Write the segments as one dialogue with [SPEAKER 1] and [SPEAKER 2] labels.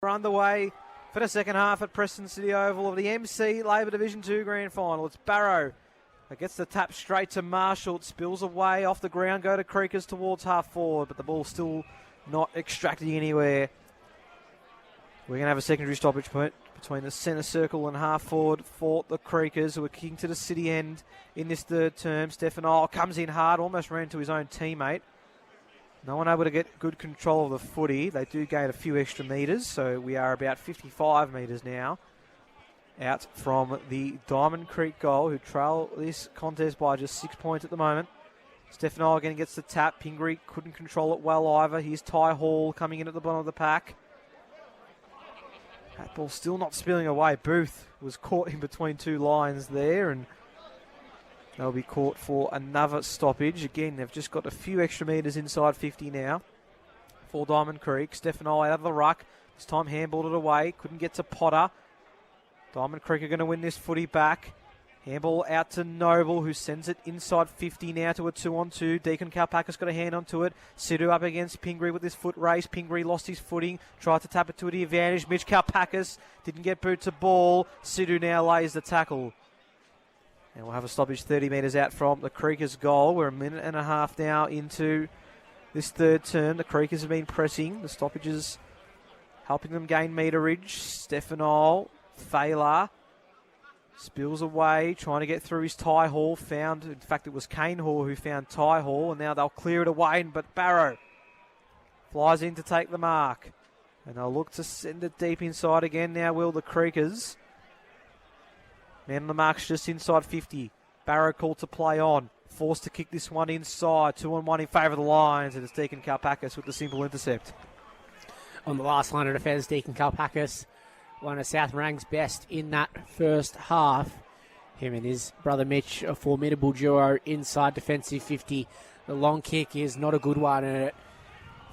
[SPEAKER 1] We're underway for the second half at Preston City Oval of the MC Labour Division 2 Grand Final. It's Barrow that gets the tap straight to Marshall. It spills away off the ground, go to Creekers towards half forward, but the ball's still not extracting anywhere. We're going to have a secondary stoppage point between the centre circle and half forward for the Creekers, who are kicking to the city end in this third term. Stefano comes in hard, almost ran to his own teammate. No one able to get good control of the footy. They do gain a few extra metres, so we are about 55 metres now out from the Diamond Creek goal, who trail this contest by just 6 points at the moment. Stefano again gets the tap. Pingree couldn't control it well either. Here's Ty Hall coming in at the bottom of the pack. That ball still not spilling away. Booth was caught in between two lines there, and they'll be caught for another stoppage. Again, they've just got a few extra metres inside 50 now for Diamond Creek. Stefano out of the ruck. This time handballed it away. Couldn't get to Potter. Diamond Creek are going to win this footy back. Handball out to Noble, who sends it inside 50 now to a 2-on-2. Deacon Kalpakis got a hand onto it. Sidhu up against Pingree with his foot race. Pingree lost his footing. Tried to tap it to the advantage. Mitch Kalpakis didn't get boot to ball. Sidhu now lays the tackle. And we'll have a stoppage 30 metres out from the Creekers goal. We're a minute and a half now into this third term. The Creekers have been pressing. The stoppages helping them gain meterage. Stefano, Failer, spills away, trying to get through his Ty Hall. In fact, it was Kane Hall who found Ty Hall, and now they'll clear it away. But Barrow flies in to take the mark. And they'll look to send it deep inside again now, will the Creekers. Man on the mark's just inside 50. Barrow called to play on. Forced to kick this one inside. 2-on-1 in favour of the Lions. And it's Deacon Kalpakis with the simple intercept.
[SPEAKER 2] On the last line of defence, Deacon Kalpakis, one of South Morang's best in that first half. Him and his brother Mitch, a formidable duo inside defensive 50. The long kick is not a good one, and it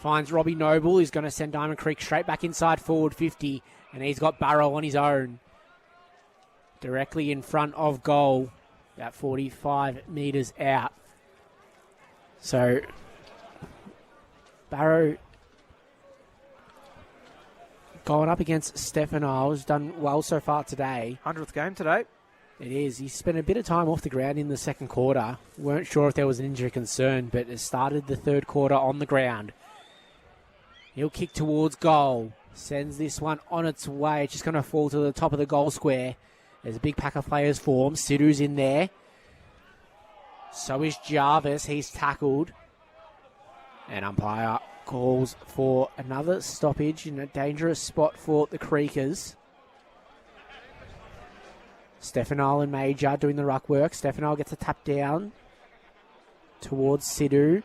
[SPEAKER 2] finds Robbie Noble. He's going to send Diamond Creek straight back inside forward 50, and he's got Barrow on his own. Directly in front of goal, about 45 metres out. So, Barrow going up against Stefano has done well so far today.
[SPEAKER 1] 100th game today.
[SPEAKER 2] It is. He spent a bit of time off the ground in the second quarter. Weren't sure if there was an injury concern, but has started the third quarter on the ground. He'll kick towards goal. Sends this one on its way. It's just going to fall to the top of the goal square. There's a big pack of players formed. Sidhu's in there. So is Jarvis. He's tackled. And umpire calls for another stoppage in a dangerous spot for the Creekers. Stefano and Major doing the ruck work. Stefano gets a tap down towards Sidhu.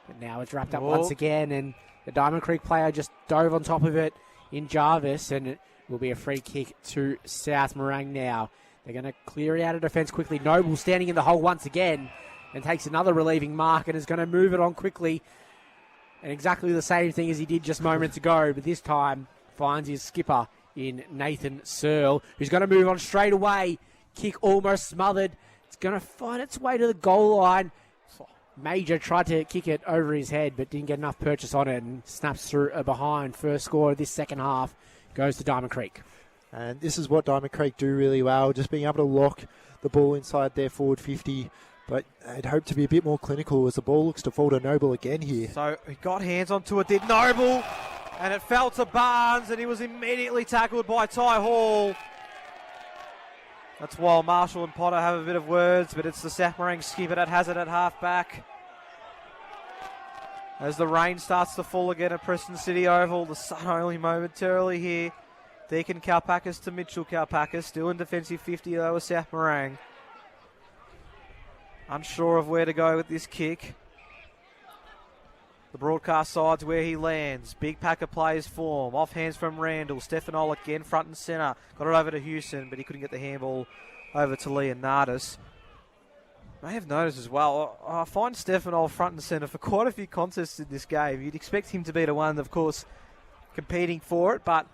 [SPEAKER 2] But now it's wrapped up once again, and the Diamond Creek player just dove on top of it in Jarvis, and it will be a free kick to South Morang now. They're going to clear it out of defence quickly. Noble standing in the hole once again and takes another relieving mark and is going to move it on quickly. And exactly the same thing as he did just moments ago, but this time finds his skipper in Nathan Searle, who's going to move on straight away. Kick almost smothered. It's going to find its way to the goal line. Major tried to kick it over his head, but didn't get enough purchase on it and snaps through a behind. First score of this second half goes to Diamond Creek.
[SPEAKER 3] And this is what Diamond Creek do really well, just being able to lock the ball inside their forward 50. But I'd hope to be a bit more clinical as the ball looks to fall to Noble again here.
[SPEAKER 1] So he got hands onto it, did Noble, and it fell to Barnes, and he was immediately tackled by Ty Hall. That's while Marshall and Potter have a bit of words, but it's the South Morang skipper that has it at half-back. As the rain starts to fall again at Preston City Oval, the sun only momentarily here. Deacon Kalpakis to Mitchell Kalpakis, still in defensive 50 though with South Morang. Unsure of where to go with this kick. The broadcast side's where he lands. Big pack of players form. Off hands from Randall. Stefano again front and centre. Got it over to Houston, but he couldn't get the handball over to Leonardis. May have noticed as well, I find Stefano front and centre for quite a few contests in this game. You'd expect him to be the one, of course, competing for it, but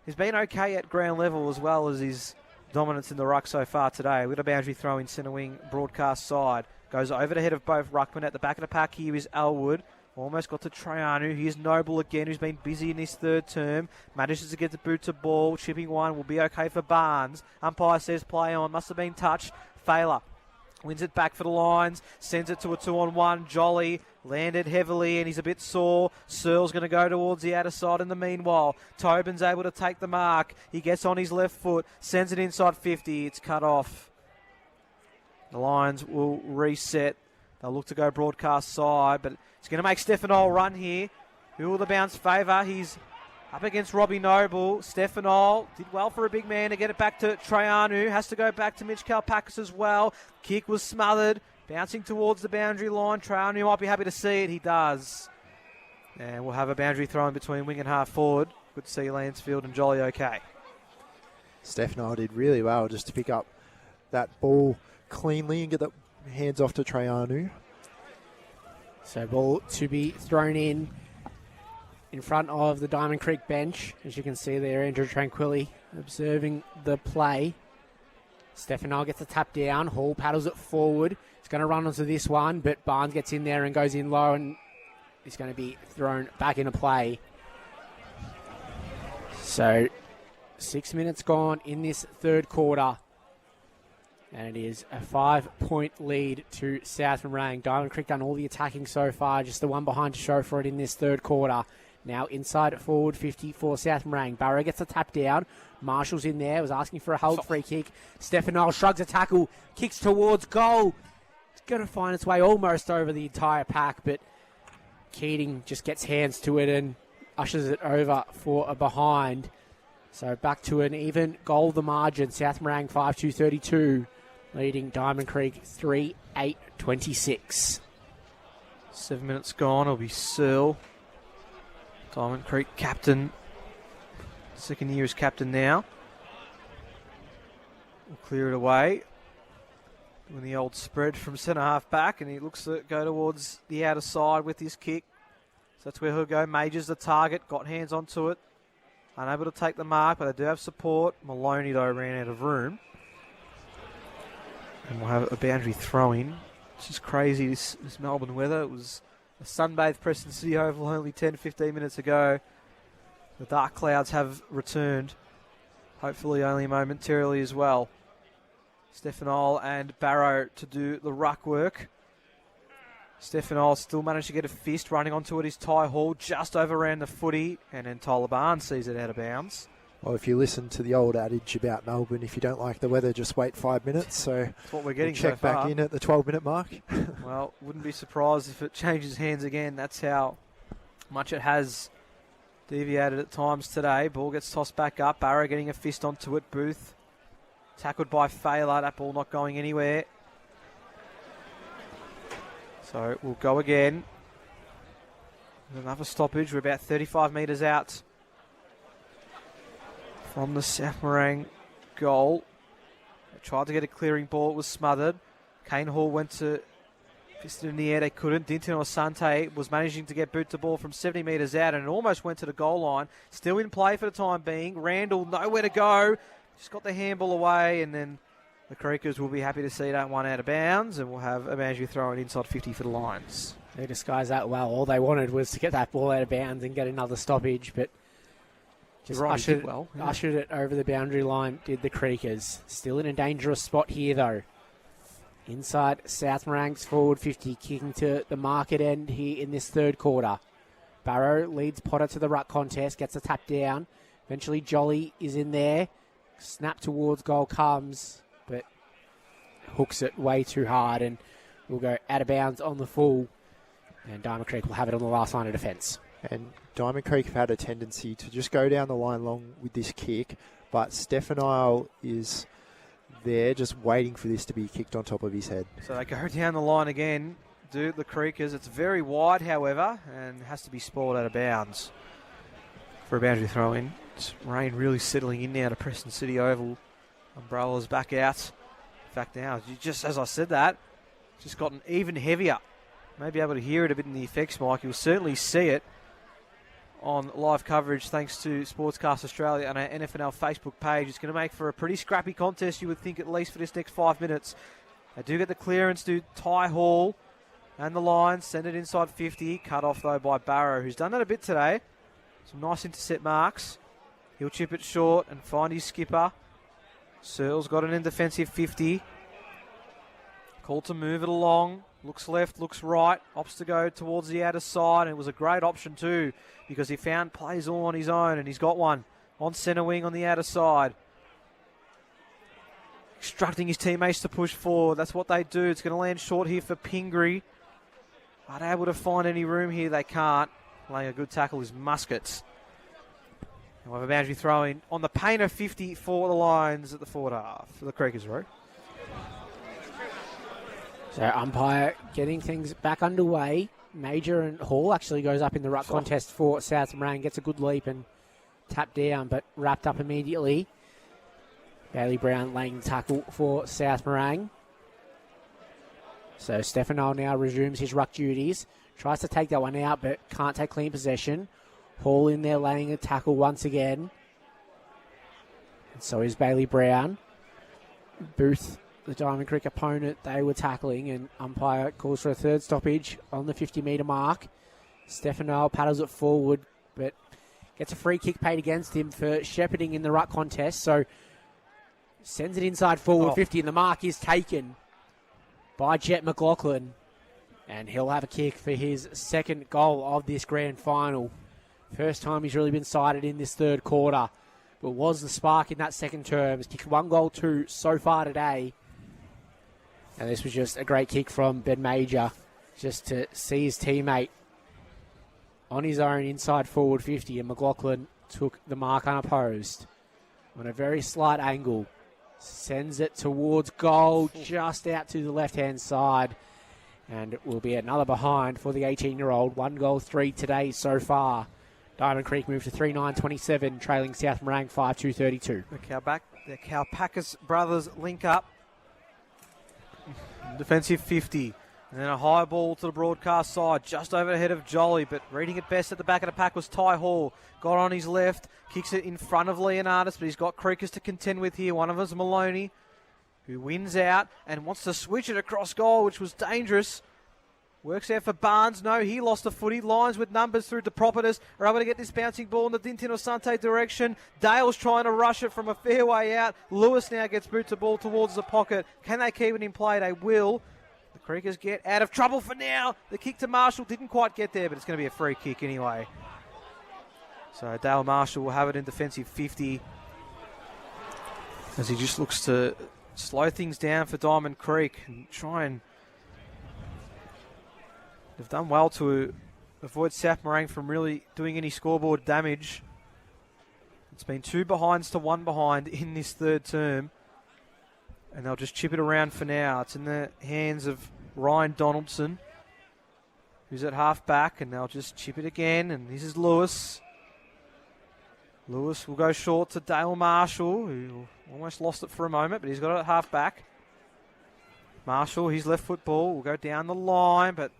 [SPEAKER 1] he's been okay at ground level as well as his dominance in the ruck so far today. With a boundary throw in centre wing broadcast side. Goes over the head of both ruckmen. At the back of the pack here is Elwood. Almost got to Traianu. Here's Noble again, who's been busy in his third term. Manages to get the boot to ball. Chipping one will be okay for Barnes. Umpire says play on. Must have been touched. Failer wins it back for the Lions. Sends it to a 2-on-1. Jolly landed heavily and he's a bit sore. Searle's going to go towards the outer side in the meanwhile. Tobin's able to take the mark. He gets on his left foot. Sends it inside 50. It's cut off. The Lions will reset. They'll look to go broadcast side, but it's going to make Stefano run here. Who will the bounce favour? He's up against Robbie Noble. Stefano did well for a big man to get it back to Traianu. Has to go back to Mitch Kalpakis as well. Kick was smothered. Bouncing towards the boundary line. Traianu might be happy to see it. He does. And we'll have a boundary throw in between wing and half forward. Good to see Lansfield and Jolly okay.
[SPEAKER 3] Stefano did really well just to pick up that ball cleanly and get the hands off to Traianu.
[SPEAKER 2] So ball to be thrown in front of the Diamond Creek bench. As you can see there, Andrew Tranquilli observing the play. Stefano gets a tap down. Hall paddles it forward. He's going to run onto this one, but Barnes gets in there and goes in low and he's going to be thrown back into play. So 6 minutes gone in this third quarter. And it is a 5-point lead to South Morang. Diamond Creek done all the attacking so far, just the one behind to show for it in this third quarter. Now inside forward 50 for South Morang. Barrow gets a tap down. Marshall's in there, was asking for a hold free kick. Stefano shrugs a tackle, kicks towards goal. It's going to find its way almost over the entire pack, but Keating just gets hands to it and ushers it over for a behind. So back to an even goal the margin. South Morang 5-2-32. Leading Diamond Creek 3-8-26.
[SPEAKER 1] 7 minutes gone. It'll be Searle, Diamond Creek captain. Second year as captain now. We'll clear it away. Doing the old spread from centre half back, and he looks to go towards the outer side with his kick. So that's where he'll go. Major's the target. Got hands onto it. Unable to take the mark, but they do have support. Maloney, though, ran out of room. And we'll have a boundary throw-in. It's just crazy, this Melbourne weather. It was a sunbathed Preston City Oval only 10-15 minutes ago. The dark clouds have returned. Hopefully only momentarily as well. Stefano and Barrow to do the ruck work. Stefano still managed to get a fist. Running onto it is Ty Hall. Just overran the footy. And then Tyler Barnes sees it out of bounds.
[SPEAKER 3] Well, if you listen to the old adage about Melbourne, if you don't like the weather, just wait 5 minutes. So
[SPEAKER 1] that's what we're getting
[SPEAKER 3] we'll check
[SPEAKER 1] so far.
[SPEAKER 3] Back in at the 12-minute mark.
[SPEAKER 1] Well, wouldn't be surprised if it changes hands again. That's how much it has deviated at times today. Ball gets tossed back up. Barrow getting a fist onto it. Booth tackled by Failer. That ball not going anywhere. So we'll go again. Another stoppage. We're about 35 metres out from the South Morang goal. They tried to get a clearing ball. It was smothered. Kane Hall went to fist it in the air. They couldn't. Dinton Asante was managing to get boot the ball from 70 metres out and it almost went to the goal line. Still in play for the time being. Randall nowhere to go. Just got the handball away, and then the Creekers will be happy to see that one out of bounds, and we'll have a Manju throwing inside 50 for the Lions.
[SPEAKER 2] They disguised that well. All they wanted was to get that ball out of bounds and get another stoppage, but just ushered it over the boundary line, did the Creekers. Still in a dangerous spot here, though. Inside South Morang's forward 50, kicking to the market end here in this third quarter. Barrow leads Potter to the ruck contest, gets a tap down. Eventually Jolly is in there. Snap towards goal comes, but hooks it way too hard and will go out of bounds on the full. And Diamond Creek will have it on the last line of defence.
[SPEAKER 3] And Diamond Creek have had a tendency to just go down the line long with this kick, but Stefano is there just waiting for this to be kicked on top of his head.
[SPEAKER 1] So they go down the line again, do the Creekers. It's very wide, however, and has to be spoiled out of bounds for a boundary throw-in. It's rain really settling in now to Preston City Oval. Umbrellas back out. In fact, now, just as I said that, it's just gotten even heavier. Maybe able to hear it a bit in the effects mic. You'll certainly see it on live coverage thanks to Sportscast Australia and our NFNL Facebook page. It's going to make for a pretty scrappy contest, you would think, at least for this next 5 minutes. They do get the clearance to Ty Hall. And the line, send it inside 50. Cut off, though, by Barrow, who's done that a bit today. Some nice intercept marks. He'll chip it short and find his skipper. Searle's got it in defensive 50. Called to move it along. Looks left, looks right. Opts to go towards the outer side. And it was a great option too, because he found plays all on his own, and he's got one on centre wing on the outer side. Instructing his teammates to push forward. That's what they do. It's going to land short here for Pingree. But able to find any room here, they can't. Laying a good tackle is Muskets. And we'll have a boundary throw in on the Painter 50 for the Lions at the forward half for the Creekers, Row.
[SPEAKER 2] So umpire getting things back underway. Major and Hall actually goes up in the ruck contest for South Morang. Gets a good leap and tapped down, but wrapped up immediately. Bailey Brown laying tackle for South Morang. So Stefano now resumes his ruck duties. Tries to take that one out, but can't take clean possession. Hall in there laying a tackle once again. And so is Bailey Brown. Booth, the Diamond Creek opponent, they were tackling, and umpire calls for a third stoppage on the 50-metre mark. Stefano paddles it forward, but gets a free kick paid against him for shepherding in the ruck contest. So sends it inside forward 50, and the mark is taken by Jet McLaughlin. And he'll have a kick for his second goal of this grand final. First time he's really been sighted in this third quarter. But was the spark in that second term. He's kicked 1 goal, 2 so far today. And this was just a great kick from Ben Major, just to see his teammate on his own inside forward 50, and McLaughlin took the mark unopposed on a very slight angle. Sends it towards goal, just out to the left-hand side. And it will be another behind for the 18-year-old. 1 goal, 3 today so far. Diamond Creek move to 3-9-27, trailing South Morang 5-2-32.
[SPEAKER 1] The Kalpakis brothers link up. Defensive 50. And then a high ball to the broadcast side, just over the head of Jolly, but reading it best at the back of the pack was Ty Hall. Got on his left, kicks it in front of Leonardis, but he's got Creekers to contend with here. One of us, Maloney, who wins out and wants to switch it across goal, which was dangerous. Works out for Barnes. No, he lost the footy. Lions with numbers through to Propertus are able to get this bouncing ball in the Dintino Sante direction. Dale's trying to rush it from a fair way out. Lewis now gets boot the ball towards the pocket. Can they keep it in play? They will. The Creekers get out of trouble for now. The kick to Marshall didn't quite get there, but it's going to be a free kick anyway. So Dale Marshall will have it in defensive 50 as he just looks to slow things down for Diamond Creek and try and... They've done well to avoid South Morang from really doing any scoreboard damage. It's been 2 behinds to 1 behind in this third term. And they'll just chip it around for now. It's in the hands of Ryan Donaldson, who's at half back, and they'll just chip it again. And this is Lewis. Lewis will go short to Dale Marshall, who almost lost it for a moment, but he's got it at half back. Marshall, his left foot ball, will go down the line, but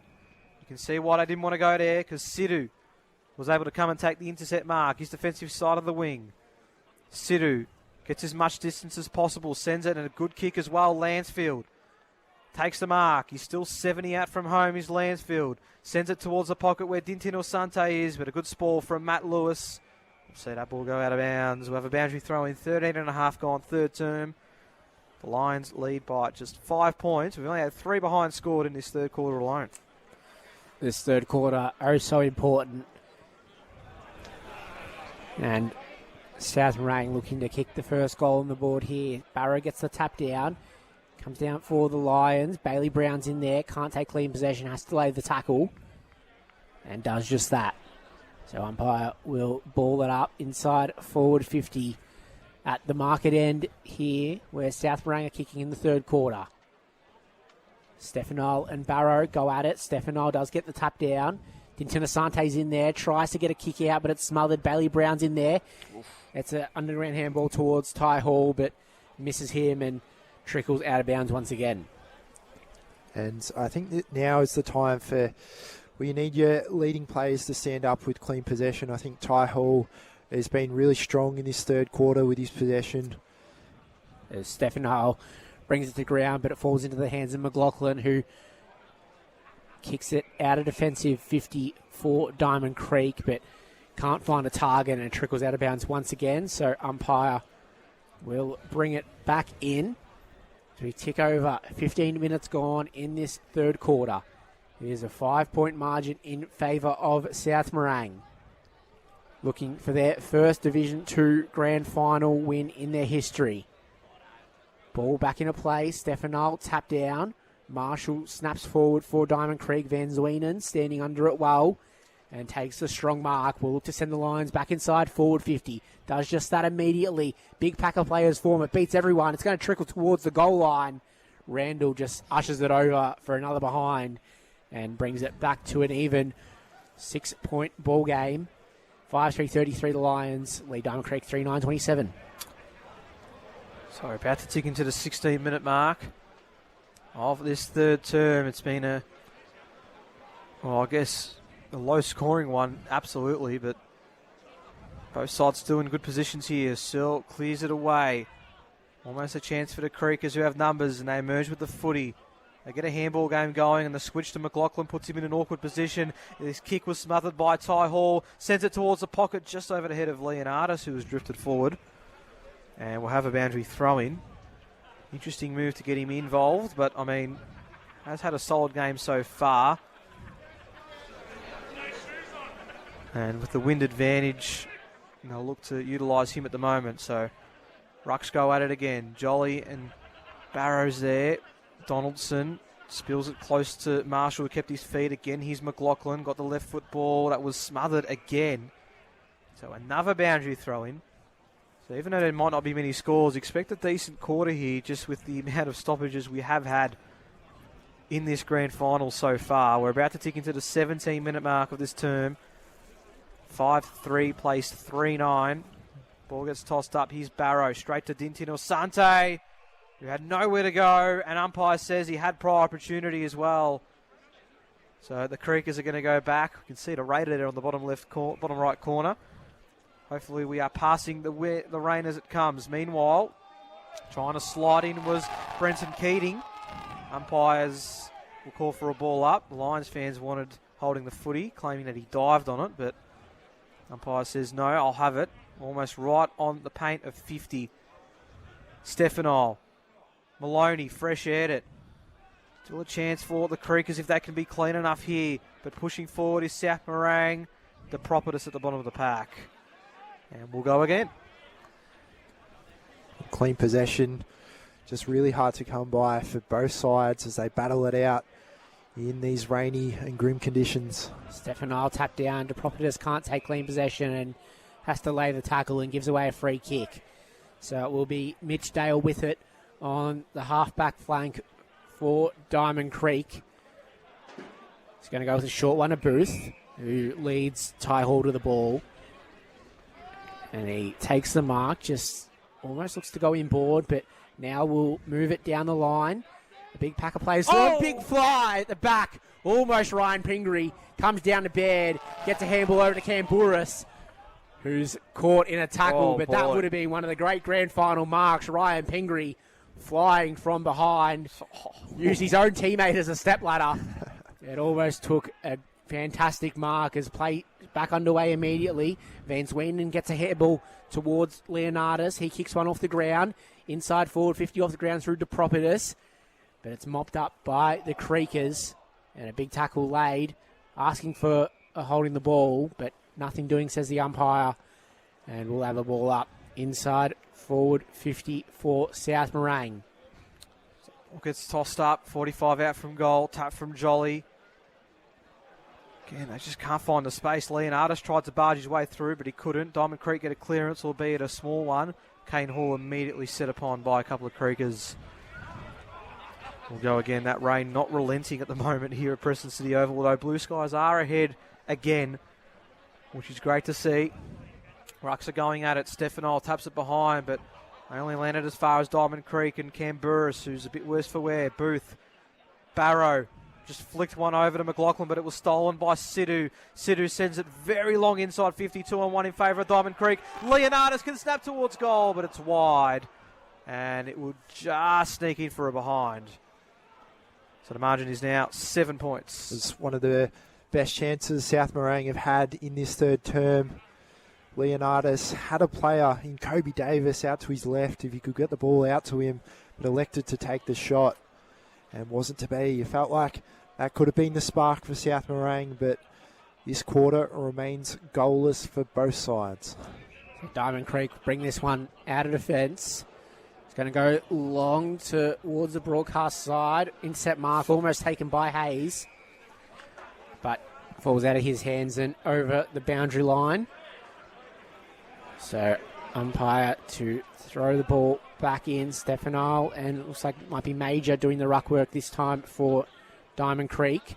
[SPEAKER 1] you can see why they didn't want to go there, because Sidhu was able to come and take the intercept mark, his defensive side of the wing. Sidhu gets as much distance as possible, sends it, and a good kick as well. Lansfield takes the mark. He's still 70 out from home, is Lansfield. Sends it towards the pocket where Dintino Sante is, but a good spoil from Matt Lewis. We'll see that ball go out of bounds. We'll have a boundary throw in, 13.5 gone third term. The Lions lead by just 5 points. We've only had 3 behind scored in this third quarter alone.
[SPEAKER 2] This third quarter, oh so important. And South Morang looking to kick the first goal on the board here. Barrow gets the tap down. Comes down for the Lions. Bailey Brown's in there. Can't take clean possession. Has to lay the tackle. And does just that. So umpire will ball it up inside forward 50 at the market end here, where South Morang are kicking in the third quarter. Stefano and Barrow go at it. Stefano does get the tap down. Dintino Sante's in there, tries to get a kick out, but it's smothered. Bailey Brown's in there. It's an underground handball towards Ty Hall, but misses him and trickles out of bounds once again.
[SPEAKER 3] And I think that now is the time for where you need your leading players to stand up with clean possession. I think Ty Hall has been really strong in this third quarter with his possession.
[SPEAKER 2] As Stefano brings it to ground, but it falls into the hands of McLaughlin, who kicks it out of defensive 50 for Diamond Creek, but can't find a target and it trickles out of bounds once again. So umpire will bring it back in. So we tick over 15 minutes gone in this third quarter. It is a 5-point margin in favour of South Morang. Looking for their first Division 2 grand final win in their history. Ball back into play. Stefano tap down. Marshall snaps forward for Diamond Creek. Van Zwenen standing under it well and takes the strong mark. Will look to send the Lions back inside forward 50. Does just that immediately. Big pack of players form. It beats everyone. It's going to trickle towards the goal line. Randall just ushers it over for another behind and brings it back to an even 6-point ball game. 5-3-33 the Lions. Lead Diamond Creek 3-9-27.
[SPEAKER 1] So about to tick into the 16-minute mark of this third term. It's been a low-scoring one, absolutely, but both sides still in good positions here. Searle clears it away. Almost a chance for the Creekers who have numbers, and they emerge with the footy. They get a handball game going, and the switch to McLaughlin puts him in an awkward position. This kick was smothered by Ty Hall. Sends it towards the pocket just over the head of Leonardis, who was drifted forward. And we'll have a boundary throw-in. Interesting move to get him involved, but, I mean, has had a solid game so far. And with the wind advantage, they'll look to utilise him at the moment. So, Rucks go at it again. Jolly and Barrows there. Donaldson spills it close to Marshall, who kept his feet again. Here's McLaughlin, got the left foot ball. That was smothered again. So another boundary throw-in. So even though there might not be many scores, expect a decent quarter here just with the amount of stoppages we have had in this grand final so far. We're about to tick into the 17-minute mark of this term. 5-3 placed 3-9. Ball gets tossed up. Here's Barrow straight to Dintin Osante, who had nowhere to go, and umpire says he had prior opportunity as well. So the Creekers are going to go back. You can see the Raider there on the bottom right corner. Hopefully we are passing the rain as it comes. Meanwhile, trying to slide in was Brenton Keating. Umpires will call for a ball up. The Lions fans wanted holding the footy, claiming that he dived on it, but umpire says no, I'll have it. Almost right on the paint of 50. Stefano. Maloney, fresh aired it. Still a chance for the Creekers if they can be clean enough here. But pushing forward is South Morang. The Prophetess at the bottom of the pack. And we'll go again.
[SPEAKER 3] Clean possession. Just really hard to come by for both sides as they battle it out in these rainy and grim conditions.
[SPEAKER 2] Stefano tap down. The Prophetess can't take clean possession and has to lay the tackle and gives away a free kick. So it will be Mitch Dale with it on the half-back flank for Diamond Creek. He's going to go with a short one to Booth, who leads Ty Hall to the ball. And he takes the mark, just almost looks to go inboard, but now we'll move it down the line. A big pack of players. Oh! Big fly at the back. Almost Ryan Pingree comes down to bed, gets a handball over to Camburis, who's caught in a tackle, but that would have been one of the great grand final marks. Ryan Pingree flying from behind, used his own teammate as a stepladder. It almost took a fantastic mark as play back underway immediately. Van Zwenen gets a handball towards Leonardis. He kicks one off the ground. Inside forward 50 off the ground through to Prophetess. But it's mopped up by the Creekers. And a big tackle laid, asking for holding the ball, but nothing doing, says the umpire. And we'll have a ball up inside forward 50 for South Morang.
[SPEAKER 1] Ball gets tossed up, 45 out from goal, tap from Jolly. Again, they just can't find the space. Leonardis tried to barge his way through, but he couldn't. Diamond Creek get a clearance, albeit a small one. Kane Hall immediately set upon by a couple of Creekers. We'll go again. That rain not relenting at the moment here at Preston City Oval, although Blue Skies are ahead again, which is great to see. Rucks are going at it. Stefano taps it behind, but they only landed as far as Diamond Creek and Camburis, who's a bit worse for wear. Booth, Barrow, just flicked one over to McLaughlin, but it was stolen by Sidhu. Sidhu sends it very long inside 50, 2-on-1 in favour of Diamond Creek. Leonardis can snap towards goal, but it's wide. And it will just sneak in for a behind. So the margin is now 7 points.
[SPEAKER 3] It's one of the best chances South Morang have had in this third term. Leonardus had a player in Kobe Davis out to his left if he could get the ball out to him, but elected to take the shot and wasn't to be. It felt like that could have been the spark for South Morang, but this quarter remains goalless for both sides.
[SPEAKER 2] Diamond Creek bring this one out of defence. It's going to go long towards the broadcast side. Intercept mark almost taken by Hayes, but falls out of his hands and over the boundary line. So umpire to throw the ball back in, Stefano, and it looks like it might be Major doing the ruck work this time for Diamond Creek.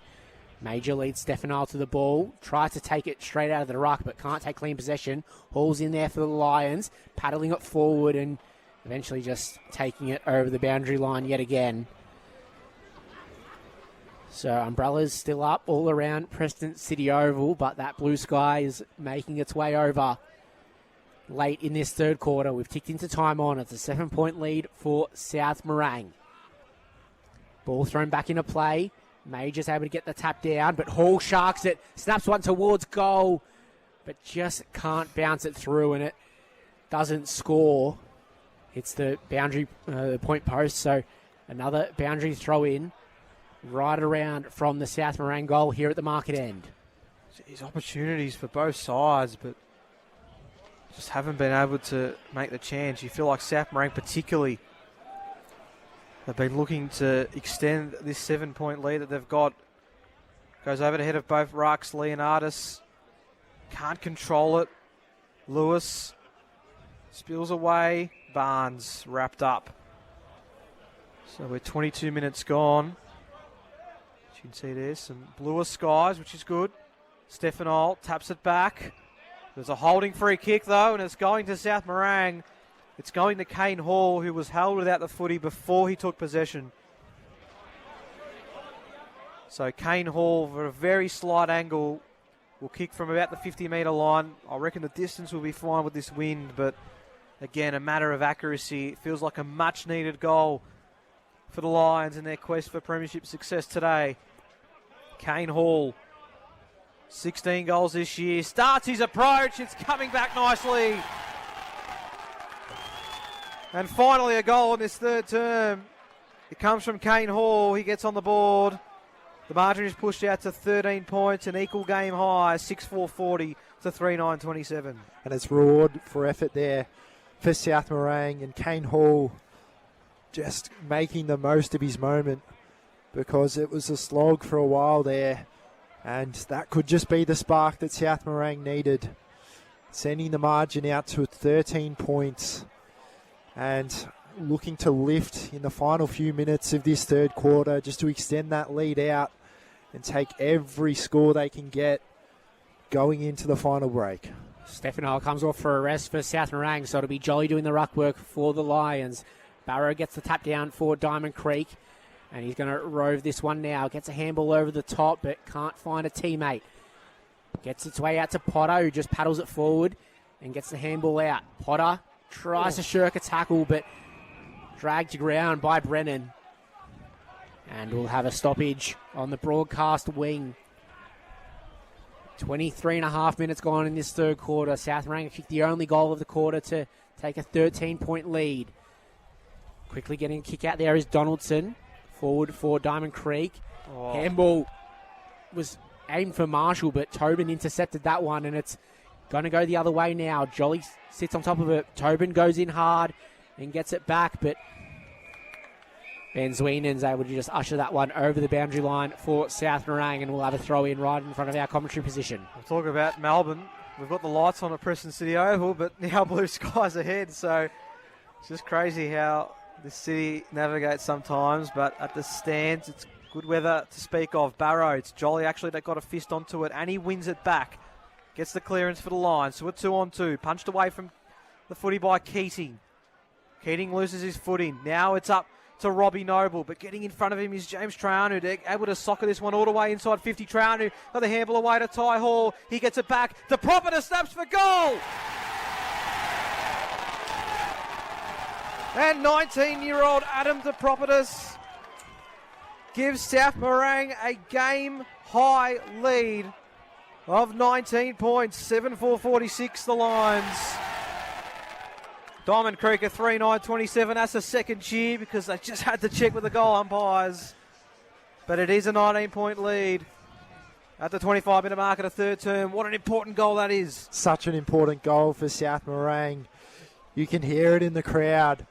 [SPEAKER 2] Major leads Stefano to the ball, tries to take it straight out of the ruck, but can't take clean possession. Hall's in there for the Lions, paddling it forward and eventually just taking it over the boundary line yet again. So Umbrella's still up all around Preston City Oval, but that blue sky is making its way over. Late in this third quarter, we've ticked into time on. It's a 7-point lead for South Morang. Ball thrown back into play. Major's able to get the tap down, but Hall sharks it, snaps one towards goal, but just can't bounce it through, and it doesn't score. It's the boundary point post, so another boundary throw in right around from the South Morang goal here at the market end.
[SPEAKER 1] There's opportunities for both sides, but just haven't been able to make the chance. You feel like South Morang particularly have been looking to extend this 7-point lead that they've got. Goes over the head of both rucks. Leonardus can't control it. Lewis spills away. Barnes wrapped up. So we're 22 minutes gone. As you can see there's some bluer skies, which is good. Stefano taps it back. There's a holding free kick, though, and it's going to South Morang. It's going to Kane Hall, who was held without the footy before he took possession. So Kane Hall, for a very slight angle, will kick from about the 50-metre line. I reckon the distance will be fine with this wind, but again, a matter of accuracy. It feels like a much-needed goal for the Lions in their quest for premiership success today. Kane Hall, 16 goals this year, starts his approach, it's coming back nicely. And finally a goal in this third term. It comes from Kane Hall, he gets on the board. The margin is pushed out to 13 points, an equal game high, 6-4-40 to 3-9-27.
[SPEAKER 3] And it's reward for effort there for South Morang, and Kane Hall just making the most of his moment, because it was a slog for a while there, and that could just be the spark that South Morang needed, sending the margin out to 13 points and looking to lift in the final few minutes of this third quarter just to extend that lead out and take every score they can get going into the final break.
[SPEAKER 2] Stefano comes off for a rest for South Morang, so it'll be Jolly doing the ruck work for the Lions. Barrow gets the tap down for Diamond Creek, and he's going to rove this one now. Gets a handball over the top, but can't find a teammate. Gets its way out to Potter, who just paddles it forward and gets the handball out. Potter tries to shirk a tackle, but dragged to ground by Brennan. And we'll have a stoppage on the broadcast wing. 23 and a half minutes gone in this third quarter. South Morang kicked the only goal of the quarter to take a 13-point lead. Quickly getting a kick out there is Donaldson. Forward for Diamond Creek. Handball was aimed for Marshall, but Tobin intercepted that one, and it's going to go the other way now. Jolly sits on top of it. Tobin goes in hard and gets it back, but Ben Zweenen's able to just usher that one over the boundary line for South Morang, and we'll have a throw in right in front of our commentary position.
[SPEAKER 1] We'll talk about Melbourne. We've got the lights on at Preston City Oval, but now blue skies ahead, so it's just crazy how this city navigates sometimes, but at the stands, it's good weather to speak of. Barrow, it's Jolly actually that got a fist onto it, and he wins it back. Gets the clearance for the line, so a 2-on-2. Punched away from the footy by Keating. Keating loses his footing. Now it's up to Robbie Noble, but getting in front of him is James Traianu, able to soccer this one all the way inside 50. Traianu got the handball away to Ty Hall. He gets it back. DePropiter snaps for goal! And 19-year-old Adam DePropitus gives South Morang a game-high lead of 19 points, 7-4-46 the Lions. Diamond Creek at 3-9-27. That's a second cheer because they just had to check with the goal umpires. But it is a 19-point lead at the 25-minute mark of the third term. What an important goal that is.
[SPEAKER 3] Such an important goal for South Morang. You can hear it in the crowd.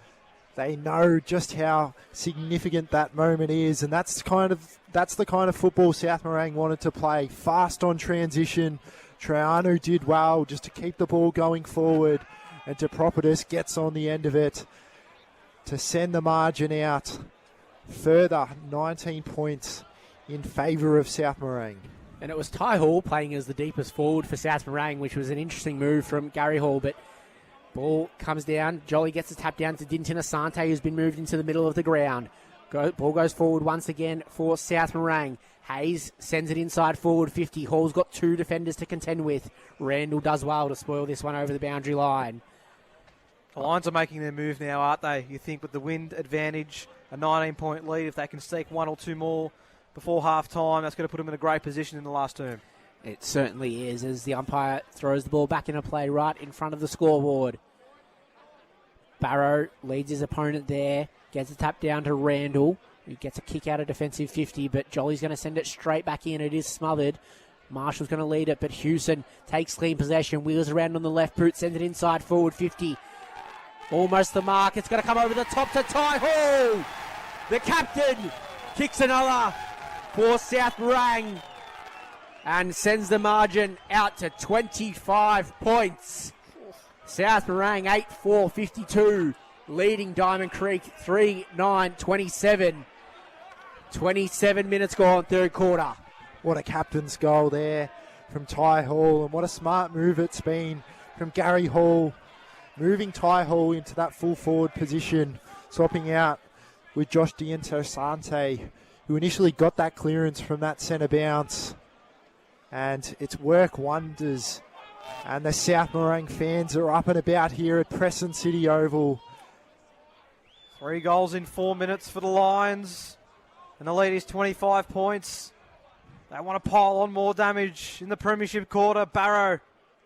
[SPEAKER 3] They know just how significant that moment is, and that's the kind of football South Morang wanted to play. Fast on transition. Triano did well just to keep the ball going forward, and Depropotis gets on the end of it to send the margin out. Further 19 points in favour of South Morang.
[SPEAKER 2] And it was Ty Hall playing as the deepest forward for South Morang, which was an interesting move from Gary Hall, but ball comes down. Jolly gets a tap down to Dinton Asante, who's been moved into the middle of the ground. Ball goes forward once again for South Morang. Hayes sends it inside forward 50. Hall's got two defenders to contend with. Randall does well to spoil this one over the boundary line.
[SPEAKER 1] The Lions are making their move now, aren't they? You think with the wind advantage, a 19-point lead, if they can stake one or two more before half-time, that's going to put them in a great position in the last term.
[SPEAKER 2] It certainly is, as the umpire throws the ball back into play right in front of the scoreboard. Barrow leads his opponent there, gets a tap down to Randall, who gets a kick out of defensive 50, but Jolly's going to send it straight back in. It is smothered. Marshall's going to lead it, but Hewson takes clean possession, wheels around on the left boot, sends it inside forward 50. Almost the mark. It's going to come over the top to Ty Hall. The captain kicks another for South Morang and sends the margin out to 25 points. South Morang 8-4-52, leading Diamond Creek 3-9-27. 27 minutes gone, third quarter.
[SPEAKER 3] What a captain's goal there from Ty Hall, and what a smart move it's been from Gary Hall, moving Ty Hall into that full forward position, swapping out with Josh Dientosante, who initially got that clearance from that centre bounce. And it's worked wonders. And the South Morang fans are up and about here at Preston City Oval.
[SPEAKER 1] 3 goals in 4 minutes for the Lions. And the lead is 25 points. They want to pile on more damage in the premiership quarter. Barrow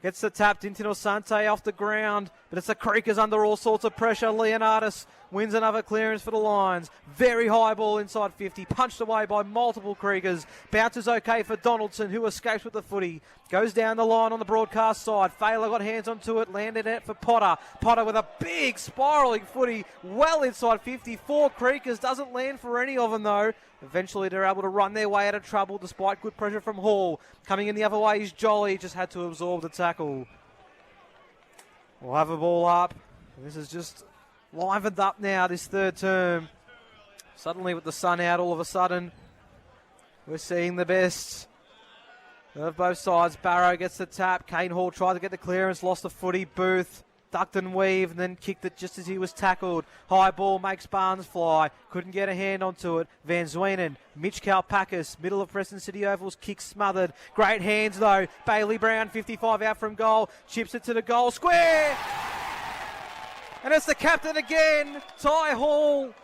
[SPEAKER 1] gets the tap. Dinton Asante off the ground. But it's the Creekers under all sorts of pressure. Leonardis wins another clearance for the Lions. Very high ball inside 50. Punched away by multiple Creekers. Bounces okay for Donaldson, who escapes with the footy. Goes down the line on the broadcast side. Failer got hands onto it. Landed it for Potter. Potter with a big spiralling footy well inside 50. 4 Creekers. Doesn't land for any of them, though. Eventually, they're able to run their way out of trouble despite good pressure from Hall. Coming in the other way is Jolly. Just had to absorb the tackle. We'll have a ball up. This is just livened up now, this third term. Suddenly, with the sun out, all of a sudden, we're seeing the best of both sides. Barrow gets the tap. Kane Hall tried to get the clearance, lost the footy. Booth ducked and weaved, and then kicked it just as he was tackled. High ball makes Barnes fly. Couldn't get a hand onto it. Van Zwenen, Mitch Kalpakis, middle of Preston City Oval's kick smothered. Great hands though. Bailey Brown, 55 out from goal. Chips it to the goal square. And it's the captain again, Ty Hall.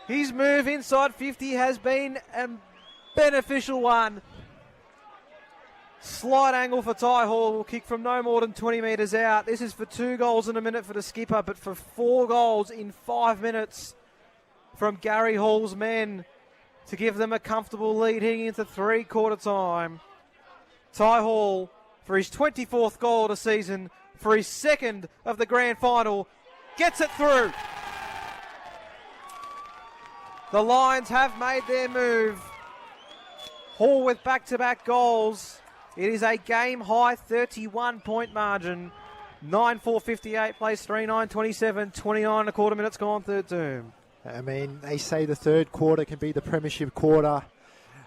[SPEAKER 1] His move inside 50 has been a beneficial one. Slight angle for Ty Hall, will kick from no more than 20 metres out. This is for 2 goals in a minute for the skipper, but for 4 goals in 5 minutes from Gary Hall's men to give them a comfortable lead heading into 3-quarter time. Ty Hall, for his 24th goal of the season, for his 2nd of the grand final, gets it through. The Lions have made their move. Hall with back-to-back goals. It is a game-high 31-point margin. 9-4-58 plays 3-9-27. 29 and a quarter minutes gone, third term.
[SPEAKER 3] I mean, they say the third quarter can be the premiership quarter,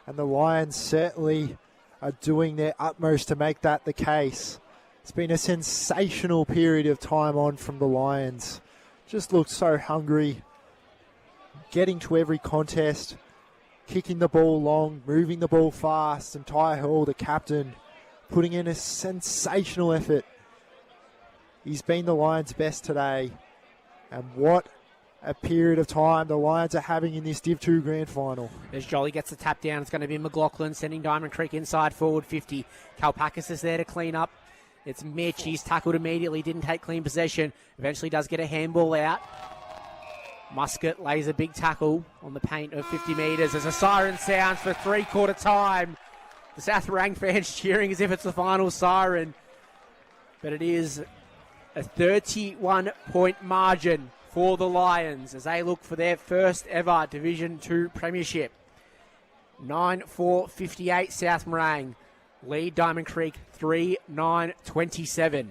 [SPEAKER 3] and the Lions certainly are doing their utmost to make that the case. It's been a sensational period of time on from the Lions. Just looked so hungry, getting to every contest, kicking the ball long, moving the ball fast, and Ty Hall, the captain, putting in a sensational effort. He's been the Lions' best today, and what a period of time the Lions are having in this Div 2 Grand Final.
[SPEAKER 2] As Jolly gets the tap down, it's going to be McLaughlin sending Diamond Creek inside forward 50. Kalpakis is there to clean up. It's Mitch. He's tackled immediately, didn't take clean possession. Eventually does get a handball out. Muscat lays a big tackle on the paint of 50 metres as a siren sounds for three-quarter time. The South Morang fans cheering as if it's the final siren. But it is a 31-point margin for the Lions as they look for their first ever Division 2 premiership. 9-4-58 South Morang. Lead Diamond Creek 3-9-27.